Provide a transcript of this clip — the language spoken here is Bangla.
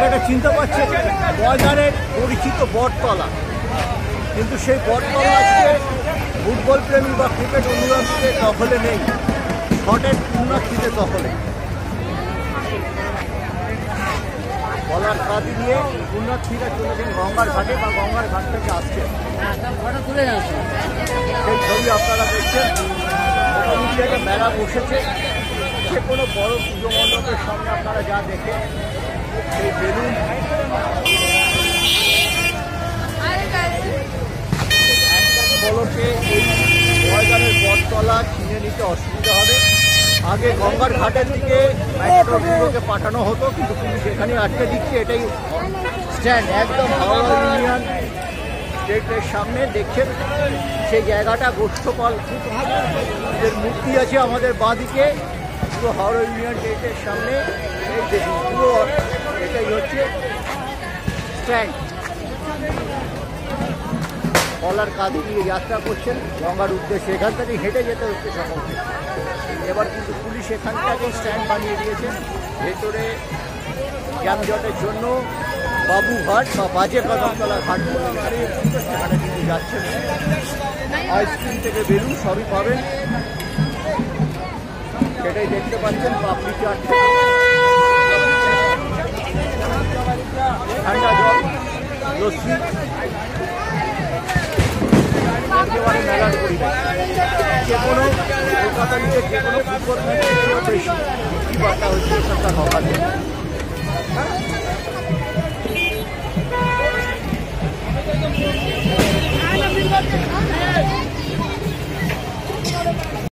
জায়গাটা চিনতে পারছেন, ময়দানের পরিচিত বটতলা, কিন্তু সেই বটতলা আজকে ফুটবল প্রেমী বা ক্রিকেট অনুরাগীদের দখলে নেই, শটের পুণ্যার্থীদের দখলে। বলার কাঁদি নিয়ে পুণ্যার্থীরা চলেছেন গঙ্গার ঘাটে বা গঙ্গার ঘাট থেকে আসছে, সেই ছবি আপনারা দেখছেন। মোটামুটি একটা মেলা বসেছে, যে কোনো বড় পুজো মণ্ডপের সামনে আপনারা যা দেখে সেই বেলুন বলকে এই ময়দানের বটতলা চিনে নিতে অসুবিধা হবে। আগে গঙ্গার ঘাটের দিকে মেট্রোগুলোকে পাঠানো হতো, কিন্তু পুলিশ এখানে আটকে দিচ্ছে। এটাই স্ট্যান্ড, একদম হাওড়া ইউনিয়ন গেটের সামনে দেখছেন সেই জায়গাটা। গোষ্ঠপাল এর মূর্তি আছে আমাদের বাঁদিকে, পুরো হাওড়া ইউনিয়ন গেটের সামনে। এই দেখুন পুরো এটাই হচ্ছে স্ট্যান্ড। কলার কাঁদি দিয়ে যাত্রা করছেন গঙ্গার উদ্দেশ্যে, এখান থেকে হেঁটে যেতে হচ্ছে সকলকে। এবার কিন্তু পুলিশ এখানটাকে স্ট্যান্ড বানিয়ে দিয়েছে। ভেতরে যানজটের জন্য বাবুঘাট বা বাজে কদমতলা ঘাট বলে সেখানে কিন্তু যাচ্ছেন। আইসক্রিম থেকে বেলুন সবই পাবেন, সেটাই দেখতে পাচ্ছেন। পাপড়ি চাট, ঠান্ডা জল, লস্যি, একেবারে মেলার পরিবেশ। যে কোনো কলকাতা লিগে যে কোনো ফুটবল ম্যাচের চেয়েও বেশি কি বার্তা হচ্ছে এখানকার হকারদের।